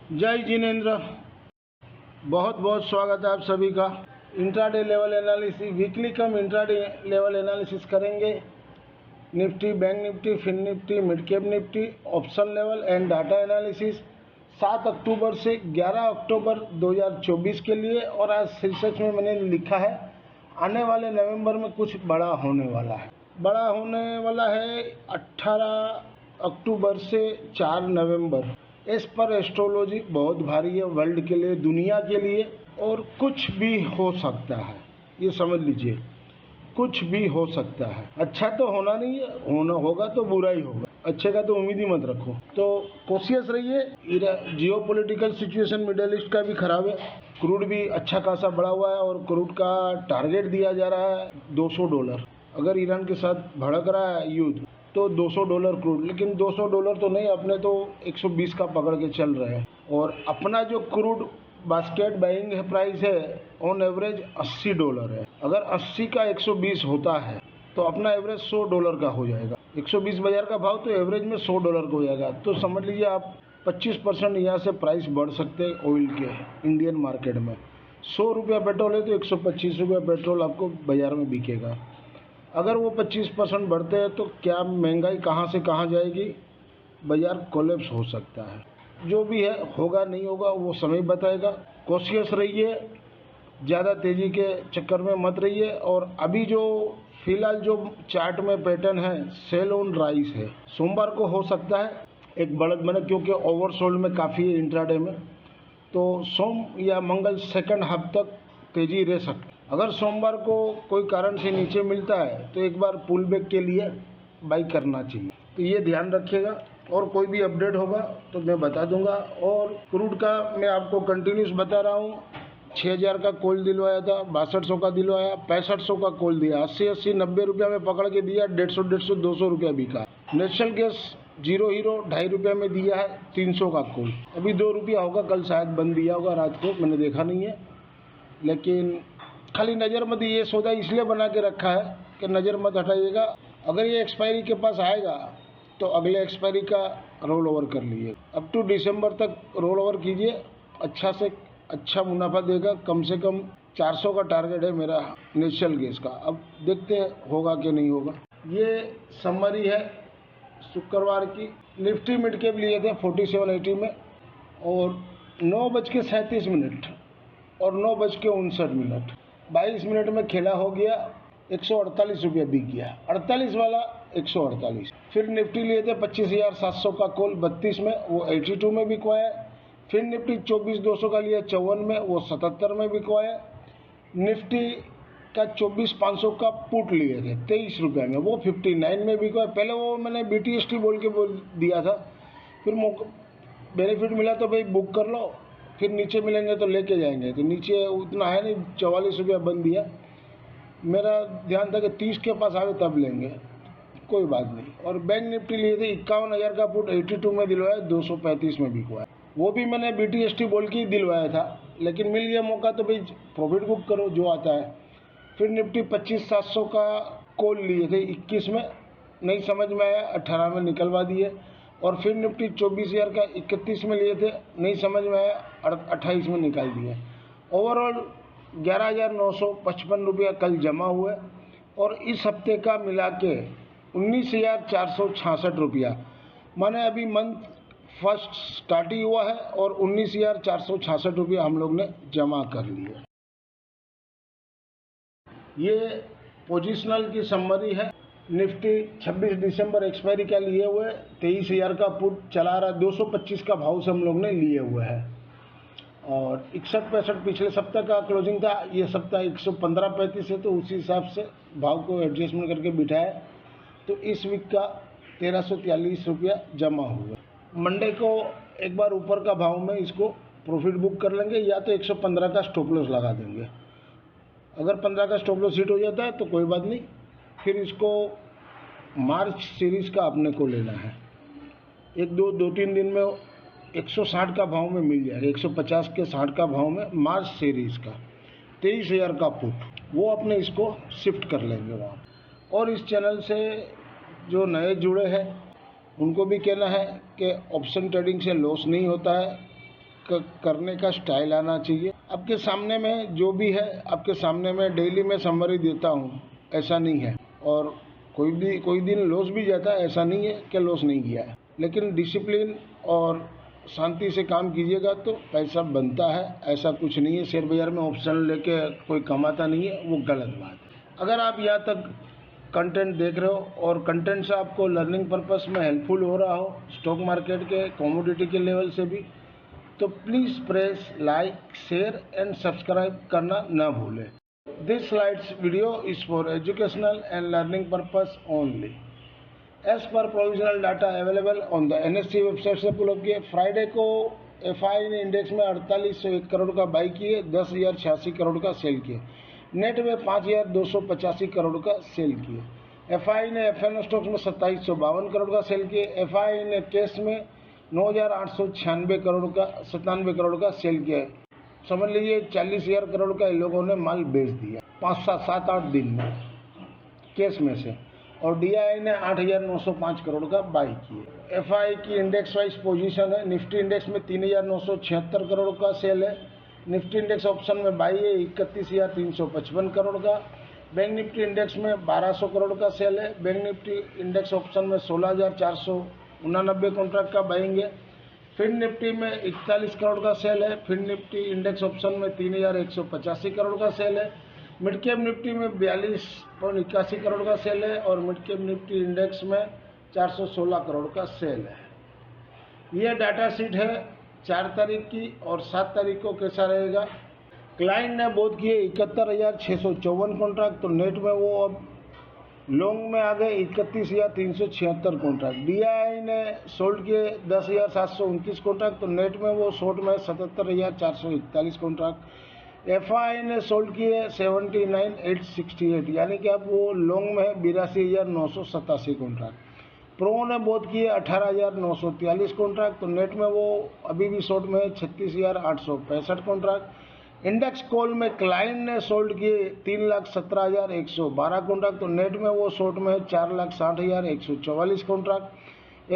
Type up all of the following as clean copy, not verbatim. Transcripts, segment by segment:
जय जिनेन्द्र, बहुत बहुत स्वागत है आप सभी का। Intraday level analysis, weekly cum intraday level analysis करेंगे। Nifty, bank Nifty, fin Nifty, mid cap Nifty, option level and data analysis 7 अक्टूबर से 11 अक्टूबर 2024 के लिए। और आज शीर्षक में मैंने लिखा है आने वाले नवंबर में कुछ बड़ा होने वाला है। बड़ा होने वाला है 18 अक्टूबर से 4 नवंबर। इस पर एस्ट्रोलॉजी बहुत भारी है वर्ल्ड के लिए, दुनिया के लिए, और कुछ भी हो सकता है। ये समझ लीजिए, कुछ भी हो सकता है। अच्छा तो होना नहीं है, होना होगा तो बुरा ही होगा। अच्छे का तो उम्मीद ही मत रखो। तो कोशिश रहिए। जियो पॉलिटिकल सिचुएशन मिडिल ईस्ट का भी खराब है। क्रूड भी अच्छा खासा बढ़ा हुआ है और क्रूड का टारगेट दिया जा रहा है $200। अगर ईरान के साथ भड़क रहा है युद्ध तो $200 क्रूड, लेकिन $200 तो नहीं, अपने तो 120 का पकड़ के चल रहे हैं। और अपना जो क्रूड बास्केट बाइंग प्राइस है ऑन एवरेज $80 है। अगर 80 का 120 होता है तो अपना एवरेज $100 का हो जाएगा। 120 बाजार का भाव तो एवरेज में $100 का हो जाएगा। तो समझ लीजिए आप 25% यहाँ से प्राइस बढ़ सकते हैं ऑयल के इंडियन मार्केट में। ₹100 पेट्रोल है तो 125 रुपये पेट्रोल आपको बाजार में बिकेगा। अगर वो 25% बढ़ते हैं तो क्या महंगाई कहाँ से कहाँ जाएगी, बाजार कोलैप्स हो सकता है। जो भी है, होगा नहीं होगा वो समय बताएगा। कोशिश रहिए, ज़्यादा तेज़ी के चक्कर में मत रहिए। और अभी जो फिलहाल जो चार्ट में पैटर्न है सेल ऑन राइस है। सोमवार को हो सकता है एक बढ़त बने, क्योंकि ओवरसोल्ड में काफ़ी है इंट्राडे में। तो सोम या मंगल सेकंड हाफ तक तेज़ी रह सकती है। अगर सोमवार को कोई कारण से नीचे मिलता है तो एक बार पुल बैक के लिए बाई करना चाहिए। तो ये ध्यान रखिएगा। और कोई भी अपडेट होगा तो मैं बता दूंगा। और क्रूड का मैं आपको कंटिन्यूस बता रहा हूँ। 6000 का कॉल दिलवाया था, 6200 का दिलवाया, 6500 का कॉल दिया, 80 90 रुपया में पकड़ के दिया, 150 200 रुपया बिका। नेशनल गैस 0 हीरो 2.5 रुपये में दिया है, 300 का कॉल। अभी 2 रुपया होगा, कल शायद बंद दिया होगा रात को, मैंने देखा नहीं है। लेकिन खाली नज़र मत, ये सौदा इसलिए बना के रखा है कि नज़र मत हटाइएगा। अगर ये एक्सपायरी के पास आएगा तो अगले एक्सपायरी का रोल ओवर कर लीजिए। अप टू दिसंबर तक रोल ओवर कीजिए, अच्छा से अच्छा मुनाफा देगा। कम से कम 400 का टारगेट है मेरा नेशनल गैस का। अब देखते हैं होगा कि नहीं होगा। ये समरी है शुक्रवार की। निफ्टी मिड कैप लिए थे 4780 में, और 9:37 और 9:59, 22 मिनट में खेला हो गया। 148 रुपया बिक गया, 48 वाला 148। फिर निफ्टी लिए थे 25,700 का कॉल 32 में, वो 82 में बिकवाया। फिर निफ्टी 24,200 का लिया 54 में, वो 77 में बिकवाया। निफ्टी का 24,500 का पुट लिए थे 23 रुपये में, वो 59 में बिकवाया। पहले वो मैंने BTST बोल दिया था, फिर बेनिफिट मिला तो भाई बुक कर लो, फिर नीचे मिलेंगे तो लेके जाएंगे। तो नीचे उतना है नहीं, 44 रुपया बंद दिया। मेरा ध्यान था कि 30 के पास आवे तब लेंगे, कोई बात नहीं। और बैंक निफ्टी लिए थे 51,000 का पुट 82 में दिलवाया, 235 में बिकवाया। वो भी मैंने BTST बोल के ही दिलवाया था, लेकिन मिल गया मौका तो भाई प्रॉफिट बुक करो जो आता है। फिर निफ्टी 25,700 का कॉल लिए थे 21 में, नहीं समझ में आया, 18 में निकलवा दिए। और फिर निफ्टी 24,000 का 31 में लिए थे, नहीं समझ में आया, 28 में निकाल दिए। ओवरऑल 11,955 रुपया कल जमा हुए। और इस हफ्ते का मिला के 19,466 रुपया, माने अभी मंथ फर्स्ट स्टार्ट ही हुआ है और 19,466 रुपया हम लोग ने जमा कर लिए। ये पोजिशनल की समरी है। निफ्टी 26 दिसंबर एक्सपायरी का लिए हुए 23,000 का पुट चला रहा, 225 का भाव से हम लोग ने लिए हुए हैं। और 61-65 पिछले सप्ताह का क्लोजिंग था, ये सप्ताह 115-35 है, तो उसी हिसाब से भाव को एडजस्टमेंट करके बिठाया। तो इस वीक का 1,343 रुपया जमा हुआ। मंडे को एक बार ऊपर का भाव में इसको प्रॉफिट बुक कर लेंगे, या तो 115 का स्टॉप लॉस लगा देंगे। अगर 15 का स्टॉप लॉस हिट हो जाता है तो कोई बात नहीं, फिर इसको मार्च सीरीज़ का अपने को लेना है। 2-3 दिन में 160 का भाव में मिल जाएगा, 150 के 60 का भाव में मार्च सीरीज़ का 23,000 का पुट, वो अपने इसको शिफ्ट कर लेंगे वहाँ। और इस चैनल से जो नए जुड़े हैं उनको भी कहना है कि ऑप्शन ट्रेडिंग से लॉस नहीं होता है। करने का स्टाइल आना चाहिए। आपके सामने में जो भी है, आपके सामने में डेली मैं समरी देता हूँ, ऐसा नहीं है। और कोई दिन लॉस भी जाता है, ऐसा नहीं है कि लॉस नहीं किया है। लेकिन डिसिप्लिन और शांति से काम कीजिएगा तो पैसा बनता है, ऐसा कुछ नहीं है। शेयर बाजार में ऑप्शन लेके कोई कमाता नहीं है, वो गलत बात है। अगर आप यहाँ तक कंटेंट देख रहे हो और कंटेंट से आपको लर्निंग पर्पस में हेल्पफुल हो रहा हो, स्टॉक मार्केट के कमोडिटी के लेवल से भी, तो please press like, share and subscribe करना ना भूलें। This slides video is for educational and learning purpose only. As per provisional data available on the NSE website से पुल अप किए। फ्राइडे को FI ने इंडेक्स में 4801 करोड़ का बाई किए, 10,086 करोड़ का सेल किए। नेट में 5,285 करोड़ का सेल किए। FI ने FN स्टॉक्स में 2752 करोड़ का सेल किए। FI ने कैश में 9,896 करोड़ का 97 करोड़ का सेल किया। समझ लीजिए 40,000 करोड़ का इन लोगों ने माल बेच दिया 5-7-8 दिन में कैश में से। और DI ने 8,905 करोड़ का बाई किए। FI की इंडेक्स वाइज पोजीशन है। निफ्टी इंडेक्स में 3,976 करोड़ का सेल है। निफ्टी इंडेक्स ऑप्शन में बाई है 31,355 करोड़ का। बैंक निफ्टी इंडेक्स में 1,200 करोड़ का सेल है। बैंक निफ्टी इंडेक्स ऑप्शन में 16,489 कॉन्ट्रैक्ट का बाइंग है। फिन निफ्टी में 41 करोड़ का सेल है। फिन निफ्टी इंडेक्स ऑप्शन में 3,185 करोड़ का सेल है। मिड कैप निफ्टी में 42.81 करोड़ का सेल है और मिड कैप निफ्टी इंडेक्स में 416 करोड़ का सेल है। यह डाटा शीट है 4 तारीख की और 7 तारीख को कैसा रहेगा। क्लाइंट ने बोध किए 71,654 कॉन्ट्रैक्ट, तो नेट में वो अब लॉन्ग में आ गए 31,376 कॉन्ट्रैक्ट। DI ने सोल्ड किए 10,729 कॉन्ट्रैक्ट, तो नेट में वो शॉर्ट में 77,441 कॉन्ट्रैक्ट। FI ने सोल्ड किए 79,868, यानी कि अब वो लॉन्ग में है 82,987 कॉन्ट्रैक्ट। प्रो ने बोध किए 18,943 कॉन्ट्रैक्ट, तो नेट में वो अभी भी शॉर्ट में है 36,865 कॉन्ट्रैक्ट। इंडेक्स कॉल में क्लाइंट ने सोल्ड किए 3,17,112 कॉन्ट्रैक्ट, तो नेट में वो शॉर्ट में है 4,60,144 कॉन्ट्रैक्ट।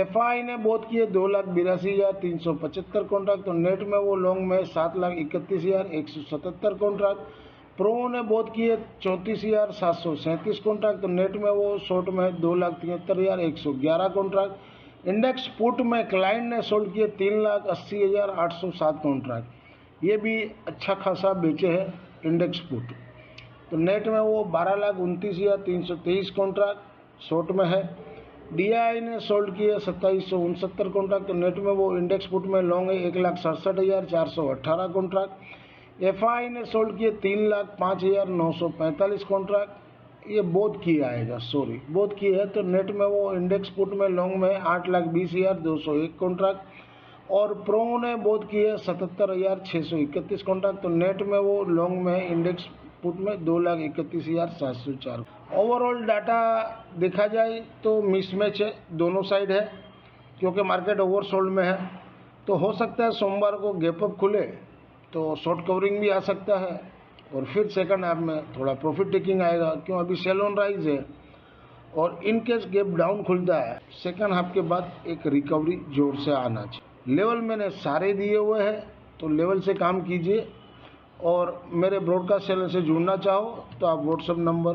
FI ने बोध किए 2,82,375 कॉन्ट्रैक्ट, तो नेट में वो लॉन्ग में 7,31,177 कॉन्ट्रैक्ट। प्रो ने बोध किए 34,737 कॉन्ट्रैक्ट, तो नेट में वो शॉर्ट में 2,73,111 कॉन्ट्रैक्ट। इंडेक्स पुट में क्लाइंट ने सोल्ड किए 3,80,807 कॉन्ट्रैक्ट, ये भी अच्छा खासा बेचे हैं इंडेक्स पुट, तो नेट में वो 12,29,323 कॉन्ट्रैक्ट शॉर्ट में है। DI ने सोल्ड किए 2,769 कॉन्ट्रैक्ट, तो नेट में वो इंडेक्स पुट में लॉन्ग है 1,67,418 कॉन्ट्रैक्ट। FI ने सोल्ड किए 3,05,945 कॉन्ट्रैक्ट, ये बोध किए आएगा, बोध किए है, तो नेट में वो इंडेक्स पुट में लॉन्ग में 8,20,201 कॉन्ट्रैक्ट। और प्रो ने बोध किए 77,631 कॉन्ट्रैक्ट, तो नेट में वो लॉन्ग में इंडेक्स पुट में 2,31,704। ओवरऑल डाटा देखा जाए तो मिसमैच है, दोनों साइड है, क्योंकि मार्केट ओवरसोल्ड में है। तो हो सकता है सोमवार को गैप अप खुले तो शॉर्ट कवरिंग भी आ सकता है और फिर सेकंड हाफ में थोड़ा प्रॉफिट टेकिंग आएगा, क्यों अभी सेल ऑन राइज है। और इन केस गैप डाउन खुलता है सेकंड हाफ के बाद एक रिकवरी जोर से आना चाहिए। लेवल मैंने सारे दिए हुए हैं, तो लेवल से काम कीजिए। और मेरे ब्रॉडकास्ट चैनल से जुड़ना चाहो तो आप व्हाट्सएप नंबर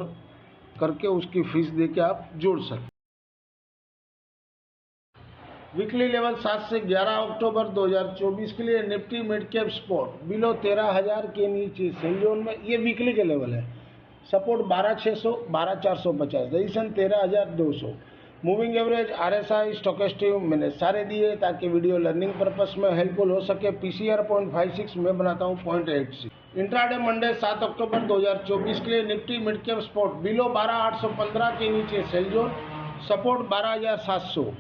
करके उसकी फीस दे के आप जुड़ सकते। वीकली लेवल 7 से 11 अक्टूबर 2024 के लिए Nifty mid cap spot below 13,000 के नीचे सेल जोन में, ये वीकली के लेवल है। Support 12,600, 12,450, registration 13,200। Moving average, RSI, stochastic मैंने सारे दिए ताकि वीडियो लर्निंग पर्पस में हेल्पफुल हो सके। PCR 0.56, मैं बनाता हूँ 0.86। इंट्राडे मंडे 7 अक्टूबर 2024 के लिए Nifty mid cap spot below 12,815 के नीचे सेल जोन, सपोर्ट 12,700,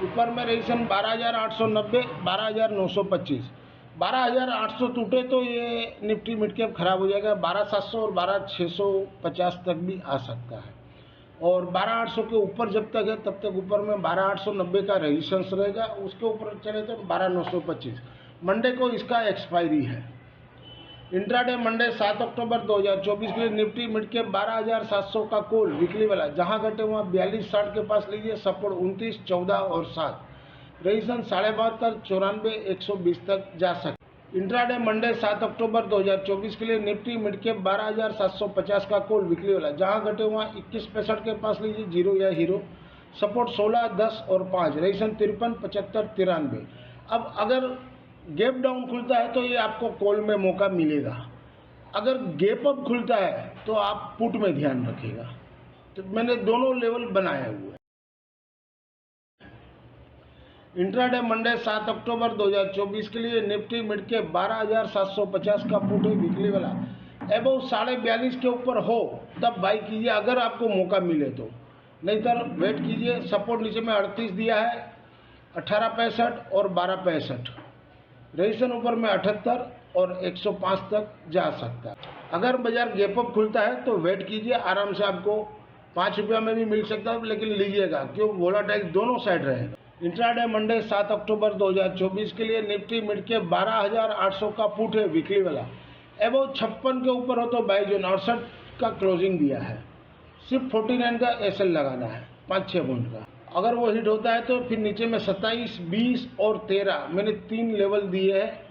ऊपर में रजिस्ट्रेशन 12,890, 12,925। 12,800 टूटे तो ये निफ्टी मिड कैप खराब हो जाएगा। 12,700 और 12,650 तक भी आ सकता है। और 12,800 के ऊपर जब तक है तब तक ऊपर में 12,890 का रेजिस्टेंस रहेगा, उसके ऊपर चले तो 12,925। मंडे को इसका एक्सपायरी है। इंट्राडे मंडे 7 अक्टूबर 2024 के लिए निफ्टी मिड कैप 12,700 का कॉल वीकली वाला, जहां घटे वहां 4260 के पास लीजिए। सपोर्ट 29, 14 और 7, रेजिस्टेंस 72, 94, 120 तक जा सकते। इंट्राडे मंडे 7 अक्टूबर 2024 के लिए निफ्टी मिड कैप 12,750 का कॉल वीकली वाला, जहां घटे वहां 21.65 के पास लीजिए जीरो या हीरो। सपोर्ट 16, 10 और 5, रेशन 53, 75, 93। अब अगर गैप डाउन खुलता है तो ये आपको कॉल में मौका मिलेगा, अगर गैप अप खुलता है तो आप पुट में ध्यान रखिएगा। तो मैंने दोनों लेवल बनाए हुए हैं। इंट्राडे मंडे 7 अक्टूबर 2024 के लिए निफ्टी मिड के 12,750 का पुट है वीकली वाला, एबव 42.5 के ऊपर हो तब बाई कीजिए अगर आपको मौका मिले तो, नहीं तो वेट कीजिए। सपोर्ट नीचे में 38 दिया है, 18.65 और 12.65, रेजिस्टेंस ऊपर में 78 और 105 तक जा सकता है। अगर बाजार गैप अप खुलता है तो वेट कीजिए, आराम से आपको 5 रुपया में भी मिल सकता है, लेकिन लीजिएगा क्यों वोलाटाइल दोनों साइड रहेगा। इंट्राडे मंडे 7 अक्टूबर 2024 के लिए निफ्टी मिड के 12,800 का पुट है वीकली वाला, एबव 56 के ऊपर हो तो बाई जोन 68 का क्लोजिंग दिया है, सिर्फ 49 का एसएल लगाना है 5-6 पॉइंट का। अगर वो हिट होता है तो फिर नीचे में 27, 20 और 13 मैंने 3 लेवल दिए हैं।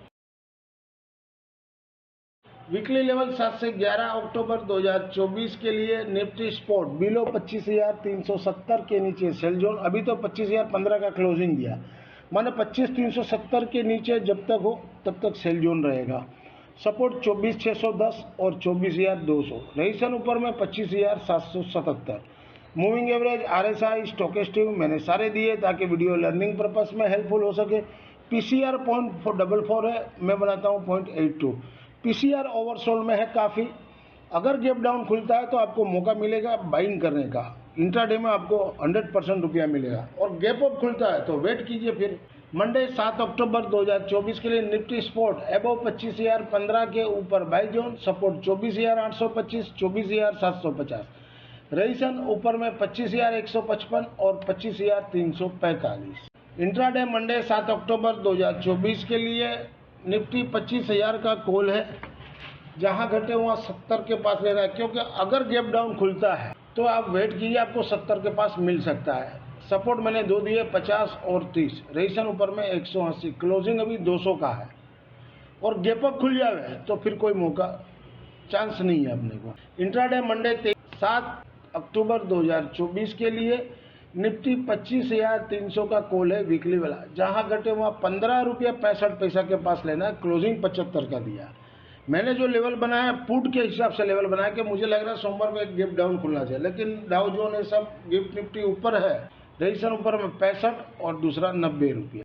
वीकली लेवल 7 से 11 अक्टूबर 2024 के लिए निफ्टी स्पॉट बिलो 25,370 के नीचे सेल जोन, अभी तो 25,015 का क्लोजिंग दिया, माने 25,370 के नीचे जब तक हो तब तक सेल जोन रहेगा। सपोर्ट 24,610 और 24,200, रेजिस्टेंस ऊपर में 25,777। मूविंग एवरेज, आरएसआई, स्टोकेस्टिक मैंने सारे दिए ताकि वीडियो लर्निंग पर्पस में हेल्पफुल हो सके। पीसीआर 0.44 है, मैं बनाता हूँ 0.82। पीसीआर ओवरसोल्ड में है काफ़ी। अगर गैप डाउन खुलता है तो आपको मौका मिलेगा बाइंग करने का, इंट्राडे में आपको 100% रुपया मिलेगा, और गैप अप खुलता है तो वेट कीजिए। फिर मंडे 7 अक्टूबर 2024 के लिए निफ्टी स्पॉट एबव 25,015 के ऊपर बाई जोन, सपोर्ट 24,825, 24,750, रेजिस्टेंस ऊपर में 25,155 और 25,345। इंट्राडे मंडे 7 अक्टूबर 2024 के लिए निफ्टी 25,000 का कॉल है, जहां घटे वहां 70 के पास लेना है, क्योंकि अगर गैप डाउन खुलता है तो आप वेट कीजिए, आपको 70 के पास मिल सकता है। सपोर्ट मैंने 2 दिए 50 और 30, रेजिस्टेंस ऊपर में 180, क्लोजिंग अभी 200 का है, और गैप अप खुल जाए तो फिर कोई मौका चांस नहीं है अपने को। इंट्राडे मंडे 7 अक्टूबर 2024 के लिए निफ्टी 25,300 का कॉल है वीकली वाला, जहां घटे वहां 15 रुपया 65 पैसा के पास लेना है, क्लोजिंग 75 का दिया। मैंने जो लेवल बनाया पुट के हिसाब से लेवल बनाया कि मुझे लग रहा है सोमवार को एक गैप डाउन खुलना चाहिए, लेकिन डाउ जोन ये सब गिफ्ट निफ्टी ऊपर है, रेजिस्टेंस ऊपर में 65 और दूसरा 90 रुपया।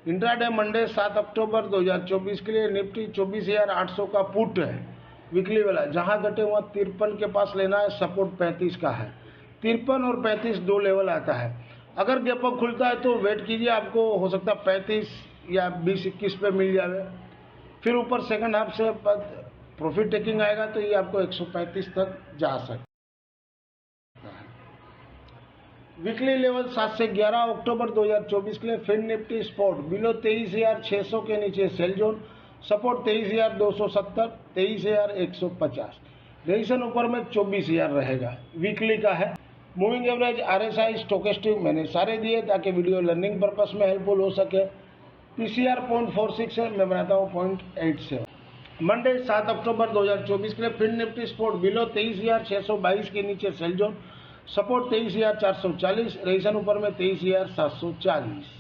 इंट्राडे मंडे 7 अक्टूबर 2024 के लिए निफ्टी 24,800 का पुट है वीकली वाला, जहां घटे वहां 53 के पास लेना है, सपोर्ट 35 का है। 53 और 35 दो लेवल आता है। अगर गैप अप खुलता है तो वेट कीजिए, आपको हो सकता है 35 या 20-21 पे मिल जाए, फिर ऊपर सेकंड हाफ से प्रॉफिट टेकिंग आएगा तो ये आपको 135 तक जा सकता है। वीकली लेवल 7 से 11 अक्टूबर 2024 के लिए फिन निफ्टी स्पॉट बिलो 23,600 के नीचे सेल जोन, सपोर्ट 23,270, 23,150, रेजिस्टेंस ऊपर में 24,000 रहेगा, वीकली का है। मूविंग एवरेज, आरएसआई, स्टोकेस्टिक मैंने सारे दिए ताकि वीडियो लर्निंग पर्पस में हेल्पफुल हो सके। पीसीआर 0.46 है, मैं बनाता हूँ 0.87। मंडे 7 अक्टूबर 2024 के लिए फिन निफ्टी स्पॉट बिलो 23,622 के नीचे सेल जोन, सपोर्ट 23,440, रेजिस्टेंस ऊपर में 23,740।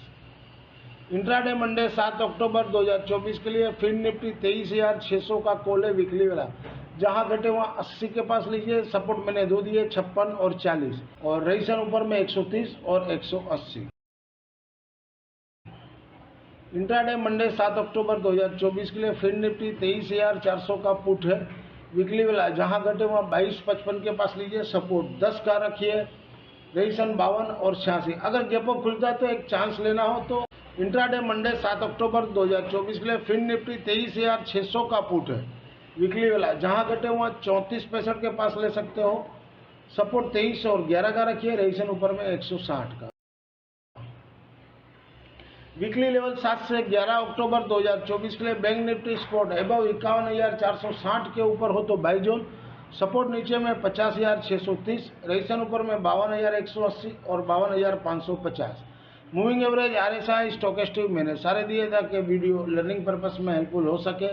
इंट्राडे मंडे 7 अक्टूबर 2024 के लिए फिन निफ्टी 23,600 का कॉल है वीकली वाला, जहां घटे वहां 80 के पास लीजिए, सपोर्ट मैंने 2 दिए 56 और 40, और रेजिस्टेंस ऊपर में 130 और 180। इंट्राडे मंडे 7 अक्टूबर 2024 के लिए फिन निफ्टी 23,400 का पुट है वीकली वाला, जहां घटे वहां 22-55 के पास लीजिए, सपोर्ट 10 का रखिए, रेजिस्टेंस 52 और 86। अगर गैप अप खुलता है तो एक चांस लेना हो तो इंट्राडे मंडे 7 अक्टूबर 2024 के लिए फिन निफ्टी 23,600 का पुट है वीकली वाला, जहां घटे वहां 34-65 के पास ले सकते हो, सपोर्ट 23 और 11 का रखिए, रेजिस्टेंस ऊपर में 160 का। वीकली लेवल 7 से 11 अक्टूबर 2024 के लिए बैंक निफ्टी स्पॉट एबव 51,460 के ऊपर हो तो बाई जोन, सपोर्ट नीचे में 50,630, रेजिस्टेंस ऊपर में 52,180 और 52,550, मूविंग एवरेज, RSI, स्टोकेस्टिक मैंने सारे दिए ताकि वीडियो लर्निंग पर्पस में हेल्पफुल हो सके।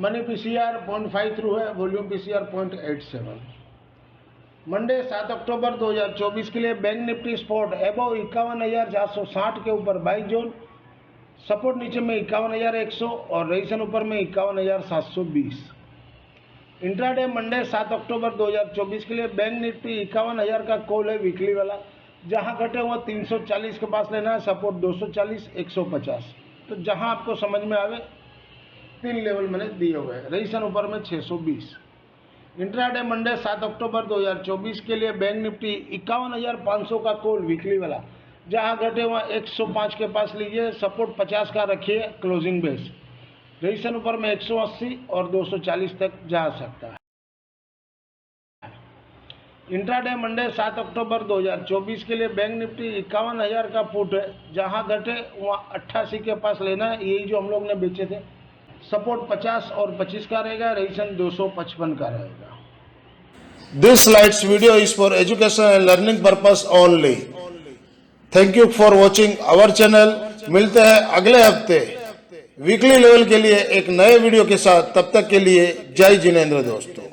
मनी PCR 0.5 थ्रू है, वॉल्यूम PCR 0.87। मंडे 7 अक्टूबर 2024 के लिए बैंक निफ्टी स्पॉट एबव 51,460 के ऊपर बाई जोन, सपोर्ट नीचे में 51,100 और रेजिस्टेंस ऊपर में 51,720। इंट्राडे मंडे 7 अक्टूबर 2024 के लिए बैंक निफ्टी 51,000 का कॉल है वीकली वाला, जहां घटे हुआ 340 के पास लेना है, सपोर्ट 240, 150। तो जहां आपको समझ में आवे 3 लेवल मैंने दिए हुए हैं। रेजिस्टेंस ऊपर में 620। इंट्राडे मंडे 7 अक्टूबर 2024 के लिए बैंक निफ्टी 51,500 का कॉल वीकली वाला, जहां घटे हुआ 105 के पास लीजिए, सपोर्ट 50 का रखिए क्लोजिंग बेस। रेजिस्टेंस ऊपर में 180 और 240 तक जा सकता है। इंट्राडे मंडे 7 अक्टूबर 2024 के लिए बैंक निफ्टी 51,000 का पुट है, जहां घटे वहाँ 88 के पास लेना है, यही जो हम लोग ने बेचे थे। सपोर्ट 50 और 25 का रहेगा, रेजिस्टेंस 255 का रहेगा। This slides video is for education and learning purpose only. Thank you for watching our channel. मिलते हैं अगले हफ्ते वीकली लेवल के लिए एक नए वीडियो के साथ। तब तक के लिए जय जिनेंद्र दोस्तों।